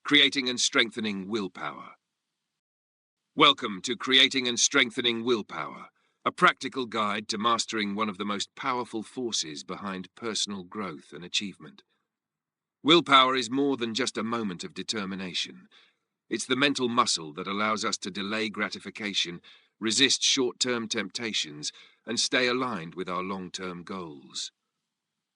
Creating and Strengthening Willpower. Welcome to Creating and Strengthening Willpower, a practical guide to mastering one of the most powerful forces behind personal growth and achievement. Willpower is more than just a moment of determination. It's the mental muscle that allows us to delay gratification, resist short-term temptations, and stay aligned with our long-term goals.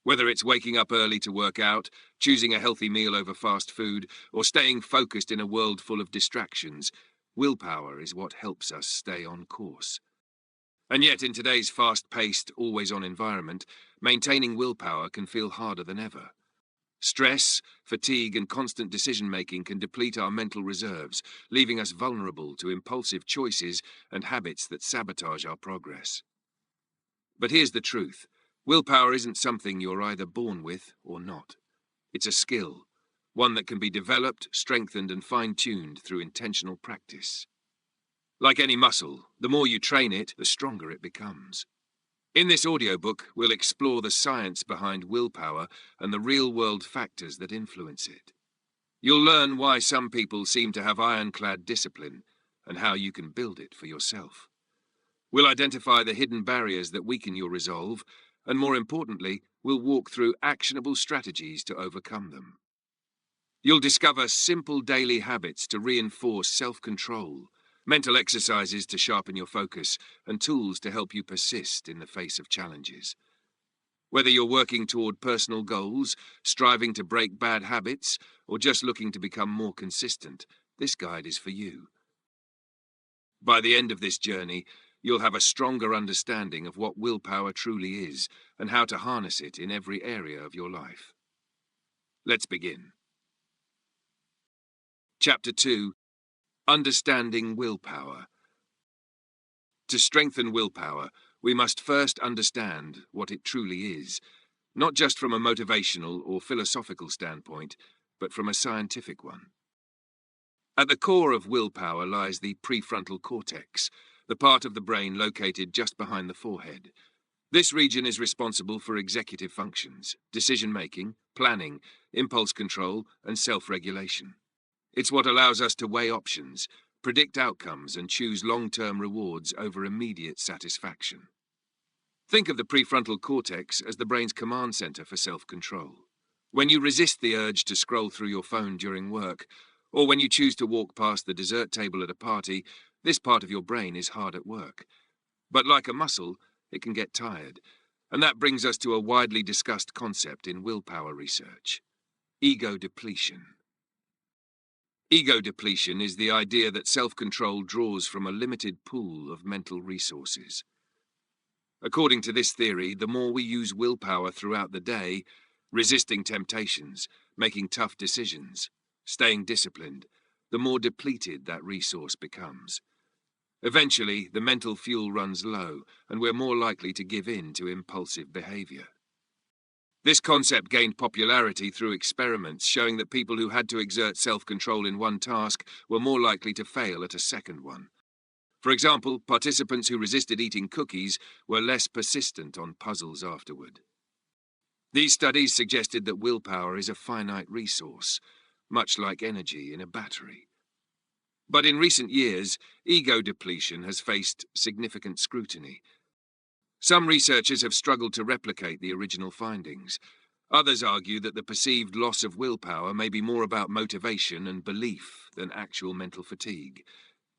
Whether it's waking up early to work out, choosing a healthy meal over fast food, or staying focused in a world full of distractions, willpower is what helps us stay on course. And yet, in today's fast-paced, always-on environment, maintaining willpower can feel harder than ever. Stress, fatigue, and constant decision-making can deplete our mental reserves, leaving us vulnerable to impulsive choices and habits that sabotage our progress. But here's the truth. Willpower isn't something you're either born with or not. It's a skill, one that can be developed, strengthened, and fine-tuned through intentional practice. Like any muscle, the more you train it, the stronger it becomes. In this audiobook, we'll explore the science behind willpower and the real-world factors that influence it. You'll learn why some people seem to have ironclad discipline and how you can build it for yourself. We'll identify the hidden barriers that weaken your resolve, and more importantly, we'll walk through actionable strategies to overcome them. You'll discover simple daily habits to reinforce self-control, mental exercises to sharpen your focus, and tools to help you persist in the face of challenges. Whether you're working toward personal goals, striving to break bad habits, or just looking to become more consistent, this guide is for you. By the end of this journey, you'll have a stronger understanding of what willpower truly is and how to harness it in every area of your life. Let's begin. Chapter 2: Understanding Willpower. To strengthen willpower, we must first understand what it truly is, not just from a motivational or philosophical standpoint, but from a scientific one. At the core of willpower lies the prefrontal cortex, the part of the brain located just behind the forehead. This region is responsible for executive functions, decision-making, planning, impulse control, and self-regulation. It's what allows us to weigh options, predict outcomes, and choose long-term rewards over immediate satisfaction. Think of the prefrontal cortex as the brain's command center for self-control. When you resist the urge to scroll through your phone during work, or when you choose to walk past the dessert table at a party, this part of your brain is hard at work. But like a muscle, it can get tired. And that brings us to a widely discussed concept in willpower research: ego depletion. Ego depletion is the idea that self-control draws from a limited pool of mental resources. According to this theory, the more we use willpower throughout the day, resisting temptations, making tough decisions, staying disciplined, the more depleted that resource becomes. Eventually, the mental fuel runs low, and we're more likely to give in to impulsive behavior. This concept gained popularity through experiments showing that people who had to exert self-control in one task were more likely to fail at a second one. For example, participants who resisted eating cookies were less persistent on puzzles afterward. These studies suggested that willpower is a finite resource, much like energy in a battery. But in recent years, ego depletion has faced significant scrutiny. Some researchers have struggled to replicate the original findings. Others argue that the perceived loss of willpower may be more about motivation and belief than actual mental fatigue.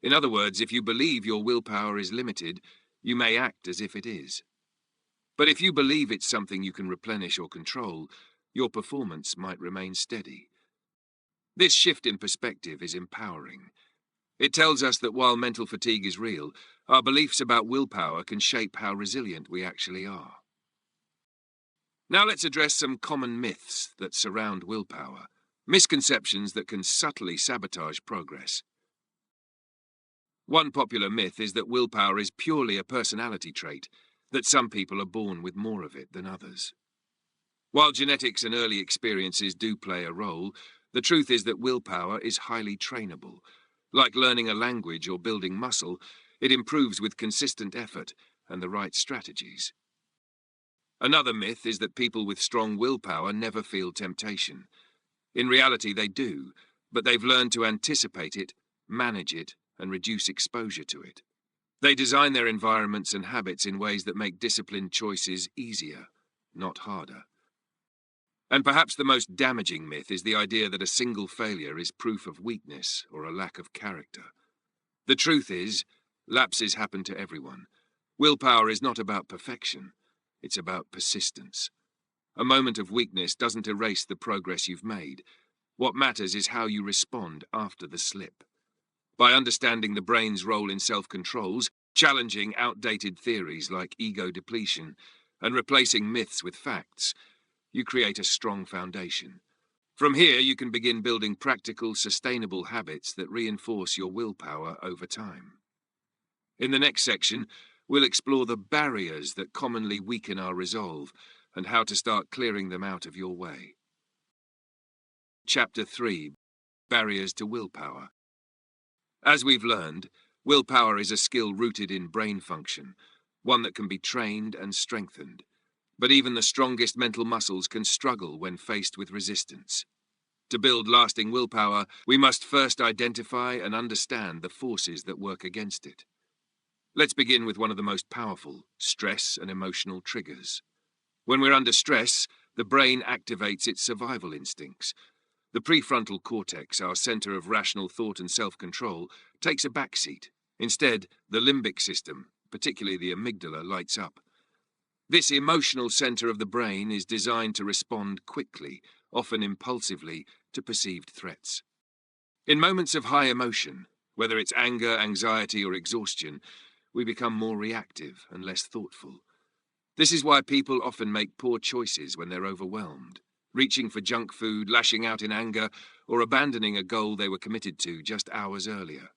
In other words, if you believe your willpower is limited, you may act as if it is. But if you believe it's something you can replenish or control, your performance might remain steady. This shift in perspective is empowering. It tells us that while mental fatigue is real, our beliefs about willpower can shape how resilient we actually are. Now let's address some common myths that surround willpower, misconceptions that can subtly sabotage progress. One popular myth is that willpower is purely a personality trait, that some people are born with more of it than others. While genetics and early experiences do play a role, the truth is that willpower is highly trainable. Like learning a language or building muscle, it improves with consistent effort and the right strategies. Another myth is that people with strong willpower never feel temptation. In reality, they do, but they've learned to anticipate it, manage it, and reduce exposure to it. They design their environments and habits in ways that make disciplined choices easier, not harder. And perhaps the most damaging myth is the idea that a single failure is proof of weakness or a lack of character. The truth is, lapses happen to everyone. Willpower is not about perfection, it's about persistence. A moment of weakness doesn't erase the progress you've made. What matters is how you respond after the slip. By understanding the brain's role in self-controls, challenging outdated theories like ego depletion, and replacing myths with facts, you create a strong foundation. From here, you can begin building practical, sustainable habits that reinforce your willpower over time. In the next section, we'll explore the barriers that commonly weaken our resolve and how to start clearing them out of your way. Chapter 3: Barriers to Willpower. As we've learned, willpower is a skill rooted in brain function, one that can be trained and strengthened. But even the strongest mental muscles can struggle when faced with resistance. To build lasting willpower, we must first identify and understand the forces that work against it. Let's begin with one of the most powerful: stress and emotional triggers. When we're under stress, the brain activates its survival instincts. The prefrontal cortex, our center of rational thought and self-control, takes a backseat. Instead, the limbic system, particularly the amygdala, lights up. This emotional center of the brain is designed to respond quickly, often impulsively, to perceived threats. In moments of high emotion, whether it's anger, anxiety, or exhaustion, we become more reactive and less thoughtful. This is why people often make poor choices when they're overwhelmed, reaching for junk food, lashing out in anger, or abandoning a goal they were committed to just hours earlier.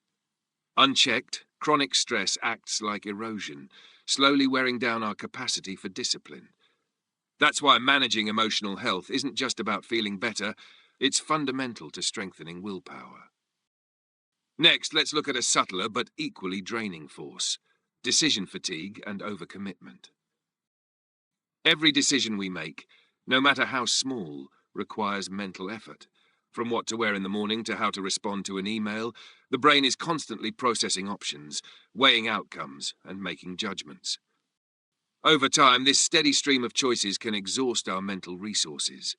Unchecked, chronic stress acts like erosion, slowly wearing down our capacity for discipline. That's why managing emotional health isn't just about feeling better, it's fundamental to strengthening willpower. Next, let's look at a subtler but equally draining force: decision fatigue and overcommitment. Every decision we make, no matter how small, requires mental effort. From what to wear in the morning to how to respond to an email, the brain is constantly processing options, weighing outcomes, and making judgments. Over time, this steady stream of choices can exhaust our mental resources.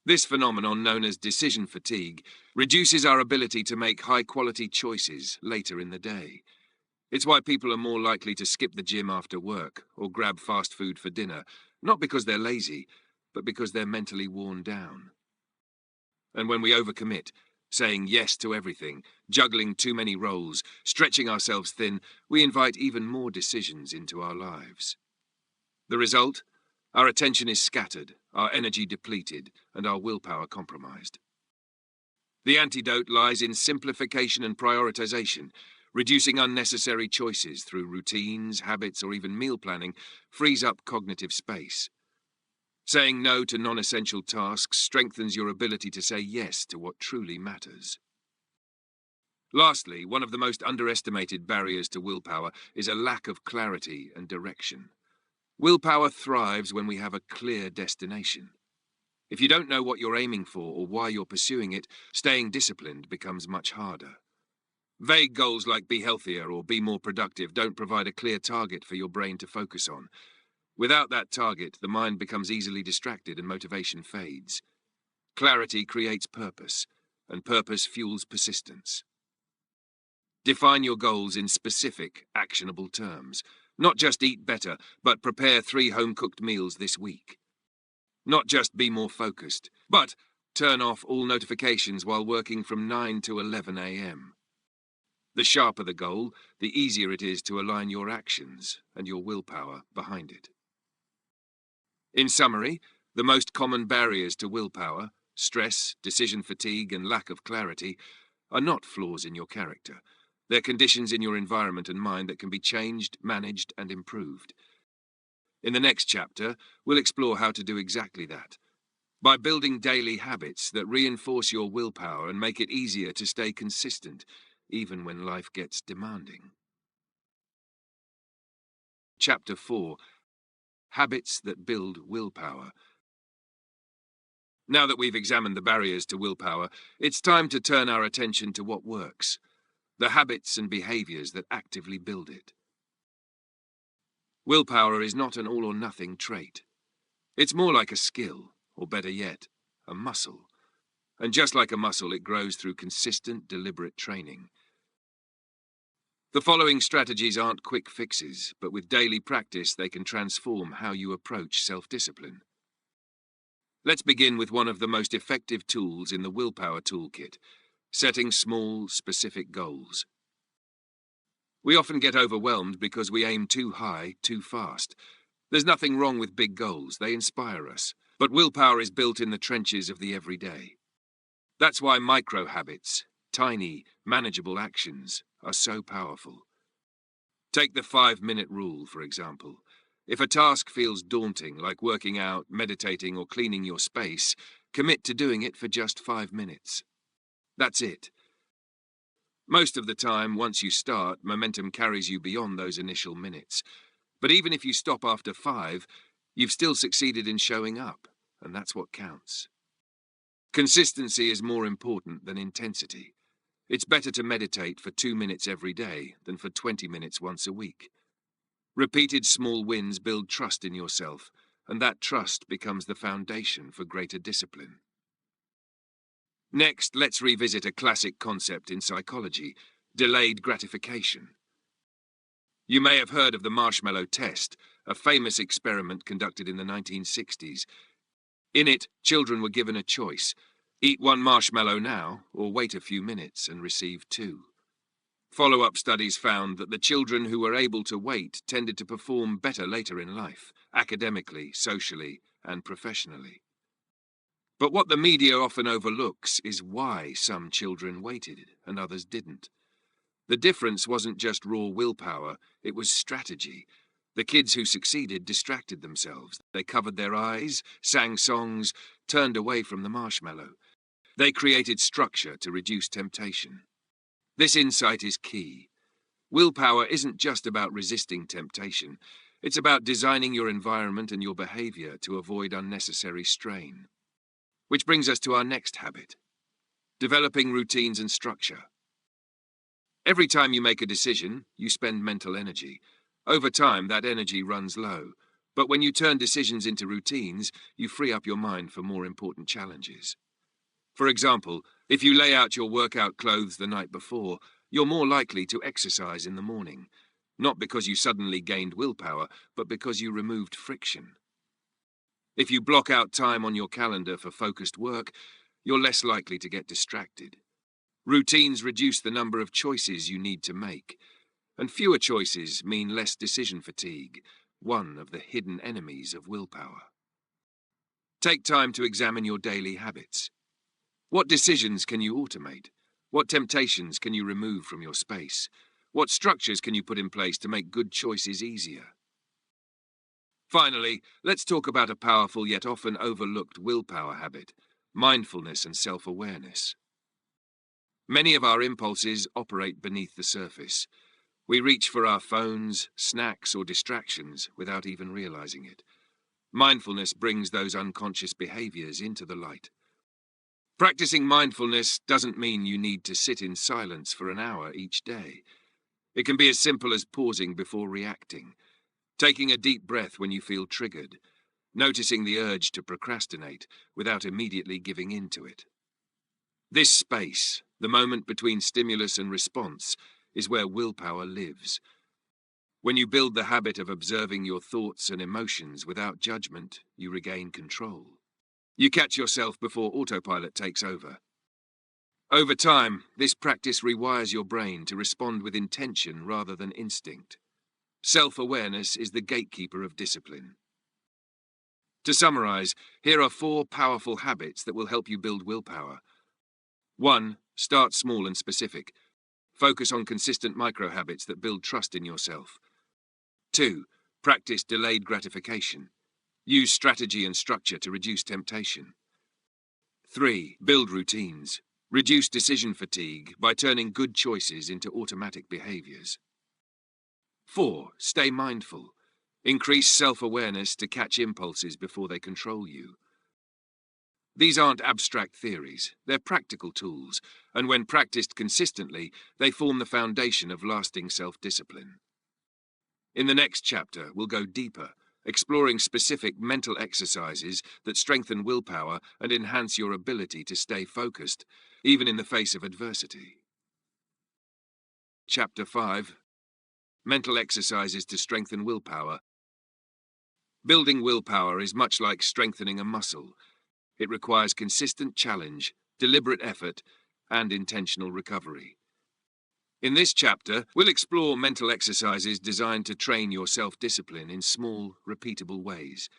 This phenomenon, known as decision fatigue, reduces our ability to make high-quality choices later in the day. It's why people are more likely to skip the gym after work or grab fast food for dinner, not because they're lazy, but because they're mentally worn down. And when we overcommit, saying yes to everything, juggling too many roles, stretching ourselves thin, we invite even more decisions into our lives. The result? Our attention is scattered, our energy depleted, and our willpower compromised. The antidote lies in simplification and prioritization. Reducing unnecessary choices through routines, habits, or even meal planning frees up cognitive space. Saying no to non-essential tasks strengthens your ability to say yes to what truly matters. Lastly, one of the most underestimated barriers to willpower is a lack of clarity and direction. Willpower thrives when we have a clear destination. If you don't know what you're aiming for or why you're pursuing it, staying disciplined becomes much harder. Vague goals like be healthier or be more productive don't provide a clear target for your brain to focus on. Without that target, the mind becomes easily distracted and motivation fades. Clarity creates purpose, and purpose fuels persistence. Define your goals in specific, actionable terms. Not just eat better, but prepare 3 home-cooked meals this week. Not just be more focused, but turn off all notifications while working from 9 to 11 a.m. The sharper the goal, the easier it is to align your actions and your willpower behind it. In summary, the most common barriers to willpower, stress, decision fatigue, and lack of clarity, are not flaws in your character. They're conditions in your environment and mind that can be changed, managed, and improved. In the next chapter, we'll explore how to do exactly that, by building daily habits that reinforce your willpower and make it easier to stay consistent, even when life gets demanding. Chapter 4: Habits that Build Willpower. Now that we've examined the barriers to willpower, it's time to turn our attention to what works, the habits and behaviors that actively build it. Willpower is not an all-or-nothing trait. It's more like a skill, or better yet, a muscle. And just like a muscle, it grows through consistent, deliberate training. The following strategies aren't quick fixes, but with daily practice, they can transform how you approach self-discipline. Let's begin with one of the most effective tools in the willpower toolkit, setting small, specific goals. We often get overwhelmed because we aim too high, too fast. There's nothing wrong with big goals, they inspire us. But willpower is built in the trenches of the everyday. That's why micro-habits, tiny, manageable actions, are so powerful. Take the 5-minute rule, for example. If a task feels daunting, like working out, meditating, or cleaning your space, commit to doing it for just 5 minutes. That's it. Most of the time, once you start, momentum carries you beyond those initial minutes. But even if you stop after 5, you've still succeeded in showing up, and that's what counts. Consistency is more important than intensity. It's better to meditate for 2 minutes every day than for 20 minutes once a week. Repeated small wins build trust in yourself, and that trust becomes the foundation for greater discipline. Next, let's revisit a classic concept in psychology, delayed gratification. You may have heard of the marshmallow test, a famous experiment conducted in the 1960s. In it, children were given a choice: eat 1 marshmallow now, or wait a few minutes and receive 2. Follow-up studies found that the children who were able to wait tended to perform better later in life, academically, socially, and professionally. But what the media often overlooks is why some children waited and others didn't. The difference wasn't just raw willpower, it was strategy. The kids who succeeded distracted themselves. They covered their eyes, sang songs, turned away from the marshmallow. They created structure to reduce temptation. This insight is key. Willpower isn't just about resisting temptation. It's about designing your environment and your behavior to avoid unnecessary strain. Which brings us to our next habit: developing routines and structure. Every time you make a decision, you spend mental energy. Over time, that energy runs low. But when you turn decisions into routines, you free up your mind for more important challenges. For example, if you lay out your workout clothes the night before, you're more likely to exercise in the morning. Not because you suddenly gained willpower, but because you removed friction. If you block out time on your calendar for focused work, you're less likely to get distracted. Routines reduce the number of choices you need to make, and fewer choices mean less decision fatigue, one of the hidden enemies of willpower. Take time to examine your daily habits. What decisions can you automate? What temptations can you remove from your space? What structures can you put in place to make good choices easier? Finally, let's talk about a powerful yet often overlooked willpower habit: mindfulness and self-awareness. Many of our impulses operate beneath the surface. We reach for our phones, snacks, or distractions without even realizing it. Mindfulness brings those unconscious behaviors into the light. Practicing mindfulness doesn't mean you need to sit in silence for an hour each day. It can be as simple as pausing before reacting, taking a deep breath when you feel triggered, noticing the urge to procrastinate without immediately giving in to it. This space, the moment between stimulus and response, is where willpower lives. When you build the habit of observing your thoughts and emotions without judgment, you regain control. You catch yourself before autopilot takes over. Over time, this practice rewires your brain to respond with intention rather than instinct. Self-awareness is the gatekeeper of discipline. To summarize, here are 4 powerful habits that will help you build willpower. 1. Start small and specific. Focus on consistent micro-habits that build trust in yourself. 2. Practice delayed gratification. Use strategy and structure to reduce temptation. 3. Build routines. Reduce decision fatigue by turning good choices into automatic behaviors. 4. Stay mindful. Increase self-awareness to catch impulses before they control you. These aren't abstract theories, they're practical tools, and when practiced consistently, they form the foundation of lasting self-discipline. In the next chapter, we'll go deeper, exploring specific mental exercises that strengthen willpower and enhance your ability to stay focused, even in the face of adversity. Chapter 5: Mental Exercises to Strengthen Willpower. Building willpower is much like strengthening a muscle. It requires consistent challenge, deliberate effort, and intentional recovery. In this chapter, we'll explore mental exercises designed to train your self-discipline in small, repeatable ways.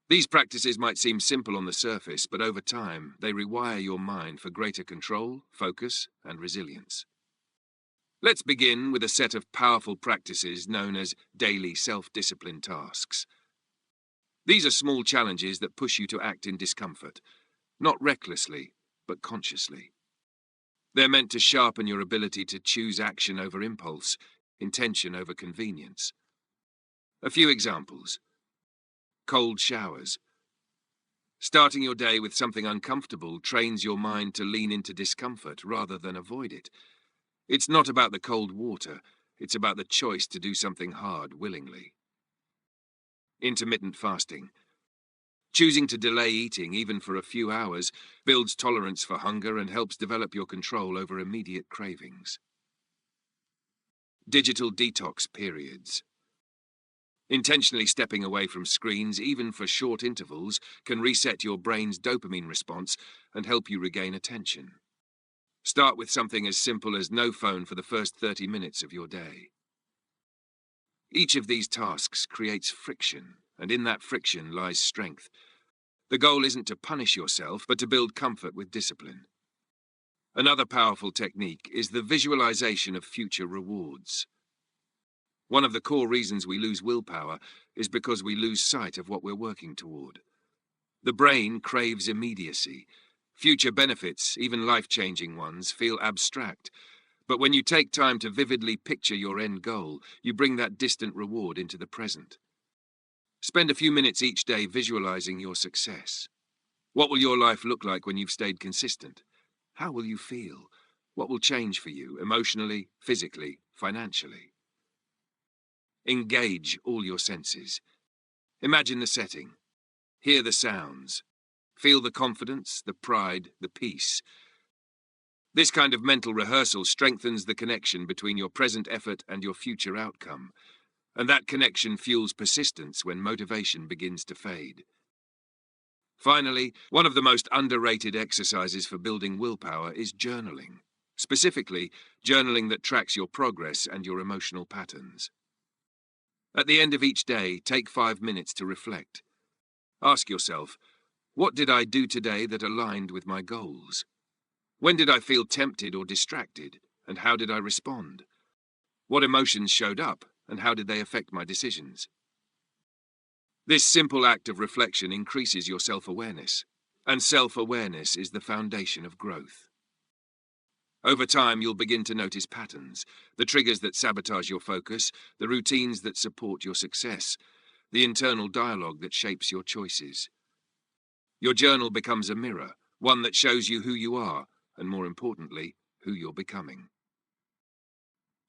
These practices might seem simple on the surface, but over time, they rewire your mind for greater control, focus, and resilience. Let's begin with a set of powerful practices known as daily self-discipline tasks. These are small challenges that push you to act in discomfort, not recklessly, but consciously. They're meant to sharpen your ability to choose action over impulse, intention over convenience. A few examples. Cold showers. Starting your day with something uncomfortable trains your mind to lean into discomfort rather than avoid it. It's not about the cold water, it's about the choice to do something hard willingly. Intermittent fasting. Choosing to delay eating, even for a few hours, builds tolerance for hunger and helps develop your control over immediate cravings. Digital detox periods. Intentionally stepping away from screens, even for short intervals, can reset your brain's dopamine response and help you regain attention. Start with something as simple as no phone for the first 30 minutes of your day. Each of these tasks creates friction, and in that friction lies strength. The goal isn't to punish yourself, but to build comfort with discipline. Another powerful technique is the visualization of future rewards. One of the core reasons we lose willpower is because we lose sight of what we're working toward. The brain craves immediacy. Future benefits, even life-changing ones, feel abstract. But when you take time to vividly picture your end goal, you bring that distant reward into the present. Spend a few minutes each day visualizing your success. What will your life look like when you've stayed consistent? How will you feel? What will change for you, emotionally, physically, financially? Engage all your senses. Imagine the setting. Hear the sounds. Feel the confidence, the pride, the peace. This kind of mental rehearsal strengthens the connection between your present effort and your future outcome, and that connection fuels persistence when motivation begins to fade. Finally, one of the most underrated exercises for building willpower is journaling. Specifically, journaling that tracks your progress and your emotional patterns. At the end of each day, take 5 minutes to reflect. Ask yourself, what did I do today that aligned with my goals? When did I feel tempted or distracted, and how did I respond? What emotions showed up, and how did they affect my decisions? This simple act of reflection increases your self-awareness, and self-awareness is the foundation of growth. Over time, you'll begin to notice patterns, the triggers that sabotage your focus, the routines that support your success, the internal dialogue that shapes your choices. Your journal becomes a mirror, one that shows you who you are, and more importantly, who you're becoming.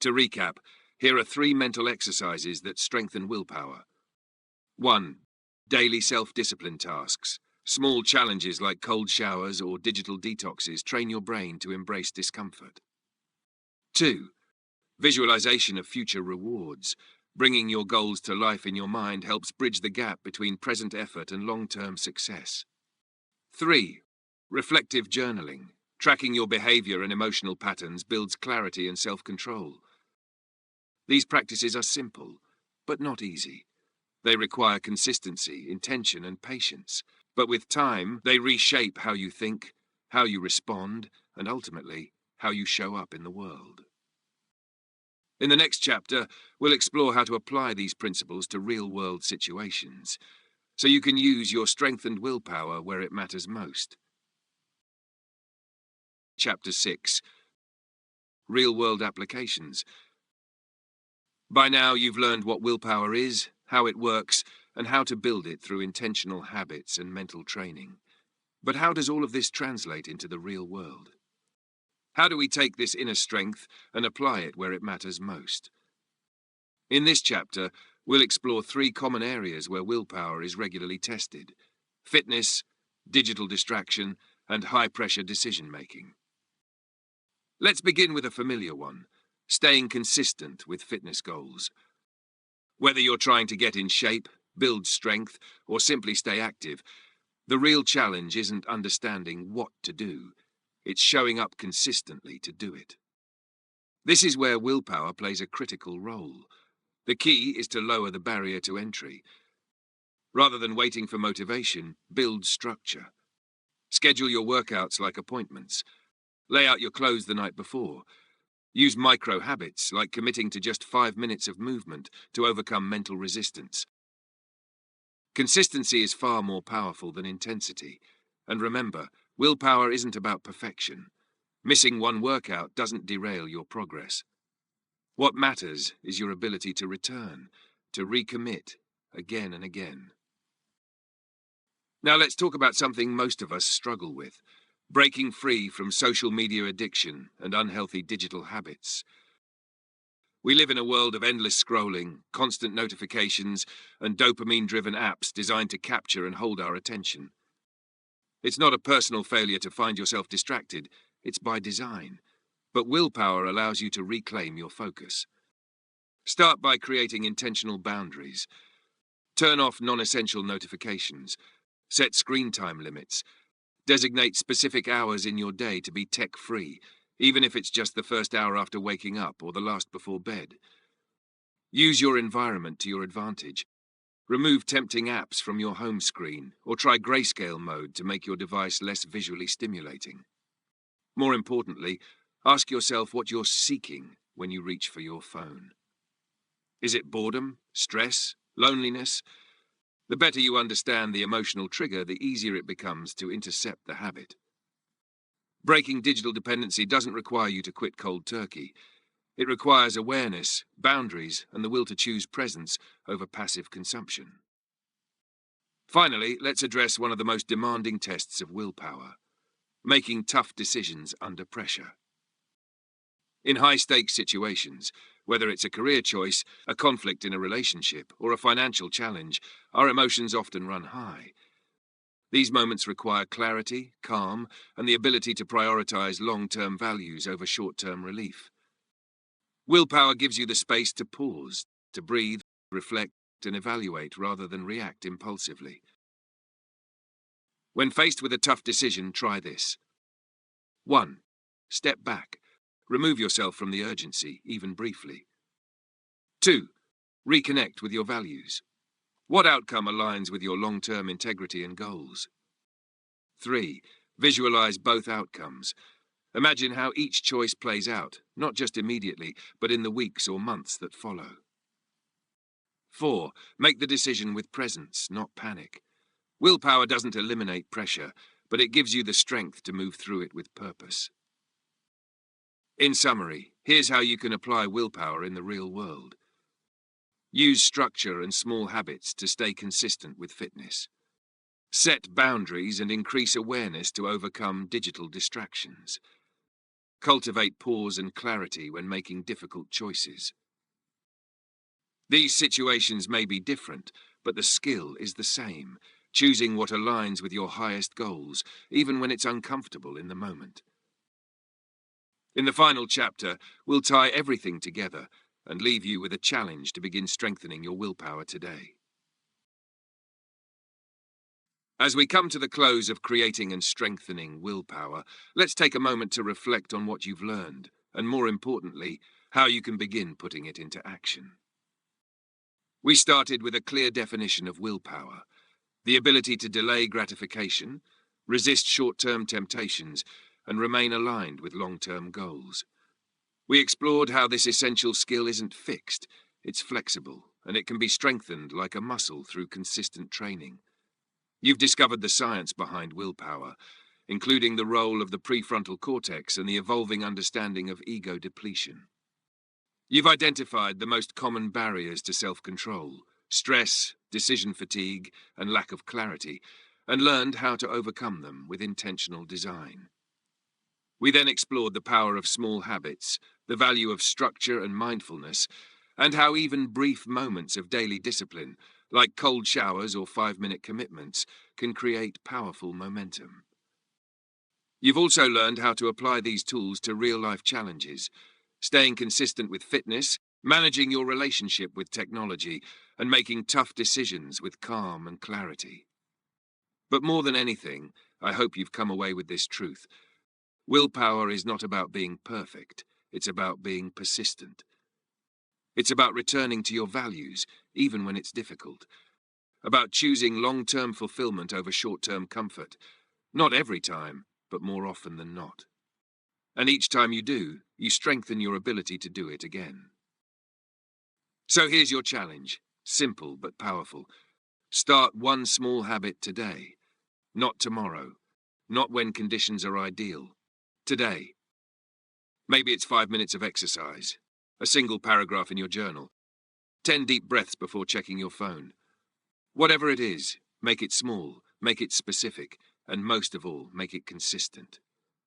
To recap, here are 3 mental exercises that strengthen willpower. 1. Daily self-discipline tasks. Small challenges like cold showers or digital detoxes train your brain to embrace discomfort. 2. Visualization of future rewards. Bringing your goals to life in your mind helps bridge the gap between present effort and long-term success. 3. Reflective journaling. Tracking your behavior and emotional patterns builds clarity and self-control. These practices are simple, but not easy. They require consistency, intention, and patience. But with time, they reshape how you think, how you respond, and ultimately, how you show up in the world. In the next chapter, we'll explore how to apply these principles to real-world situations, so you can use your strengthened willpower where it matters most. Chapter 6. Real-world applications. By now, you've learned what willpower is, how it works, and how to build it through intentional habits and mental training. But how does all of this translate into the real world? How do we take this inner strength and apply it where it matters most? In this chapter, we'll explore three common areas where willpower is regularly tested: fitness, digital distraction, and high-pressure decision-making. Let's begin with a familiar one: staying consistent with fitness goals. Whether you're trying to get in shape, build strength, or simply stay active, the real challenge isn't understanding what to do. It's showing up consistently to do it. This is where willpower plays a critical role. The key is to lower the barrier to entry. Rather than waiting for motivation, build structure. Schedule your workouts like appointments. Lay out your clothes the night before. Use micro habits like committing to just 5 minutes of movement to overcome mental resistance. Consistency is far more powerful than intensity. And remember, willpower isn't about perfection. Missing one workout doesn't derail your progress. What matters is your ability to return, to recommit, again and again. Now let's talk about something most of us struggle with: breaking free from social media addiction and unhealthy digital habits. We live in a world of endless scrolling, constant notifications, and dopamine-driven apps designed to capture and hold our attention. It's not a personal failure to find yourself distracted, it's by design. But willpower allows you to reclaim your focus. Start by creating intentional boundaries. Turn off non-essential notifications. Set screen time limits. Designate specific hours in your day to be tech-free, even if it's just the first hour after waking up or the last before bed. Use your environment to your advantage. Remove tempting apps from your home screen, or try grayscale mode to make your device less visually stimulating. More importantly, ask yourself what you're seeking when you reach for your phone. Is it boredom, stress, loneliness? The better you understand the emotional trigger, the easier it becomes to intercept the habit. Breaking digital dependency doesn't require you to quit cold turkey. It requires awareness, boundaries, and the will to choose presence over passive consumption. Finally, let's address one of the most demanding tests of willpower: making tough decisions under pressure. In high-stakes situations, whether it's a career choice, a conflict in a relationship, or a financial challenge, our emotions often run high. These moments require clarity, calm, and the ability to prioritize long-term values over short-term relief. Willpower gives you the space to pause, to breathe, reflect, and evaluate rather than react impulsively. When faced with a tough decision, try this. 1. Step back. Remove yourself from the urgency, even briefly. 2. Reconnect with your values. What outcome aligns with your long-term integrity and goals? 3. Visualize both outcomes. Imagine how each choice plays out, not just immediately, but in the weeks or months that follow. 4. Make the decision with presence, not panic. Willpower doesn't eliminate pressure, but it gives you the strength to move through it with purpose. In summary, here's how you can apply willpower in the real world. Use structure and small habits to stay consistent with fitness. Set boundaries and increase awareness to overcome digital distractions. Cultivate pause and clarity when making difficult choices. These situations may be different, but the skill is the same: choosing what aligns with your highest goals, even when it's uncomfortable in the moment. In the final chapter, we'll tie everything together and leave you with a challenge to begin strengthening your willpower today. As we come to the close of creating and strengthening willpower, let's take a moment to reflect on what you've learned, and more importantly, how you can begin putting it into action. We started with a clear definition of willpower: the ability to delay gratification, resist short-term temptations, and remain aligned with long-term goals. We explored how this essential skill isn't fixed, it's flexible, and it can be strengthened like a muscle through consistent training. You've discovered the science behind willpower, including the role of the prefrontal cortex and the evolving understanding of ego depletion. You've identified the most common barriers to self-control: stress, decision fatigue, and lack of clarity, and learned how to overcome them with intentional design. We then explored the power of small habits, the value of structure and mindfulness, and how even brief moments of daily discipline, like cold showers or 5-minute commitments, can create powerful momentum. You've also learned how to apply these tools to real-life challenges, staying consistent with fitness, managing your relationship with technology, and making tough decisions with calm and clarity. But more than anything, I hope you've come away with this truth. Willpower is not about being perfect, it's about being persistent. It's about returning to your values, even when it's difficult. About choosing long-term fulfillment over short-term comfort. Not every time, but more often than not. And each time you do, you strengthen your ability to do it again. So here's your challenge, simple but powerful. Start one small habit today. Not tomorrow. Not when conditions are ideal. Today. Maybe it's 5 minutes of exercise. A single paragraph in your journal. 10 deep breaths before checking your phone. Whatever it is, make it small, make it specific, and most of all, make it consistent.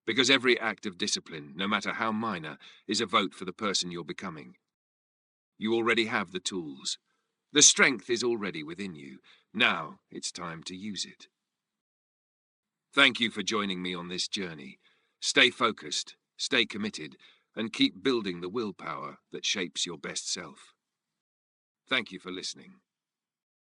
Because every act of discipline, no matter how minor, is a vote for the person you're becoming. You already have the tools. The strength is already within you. Now it's time to use it. Thank you for joining me on this journey. Stay focused, stay committed, and keep building the willpower that shapes your best self. Thank you for listening.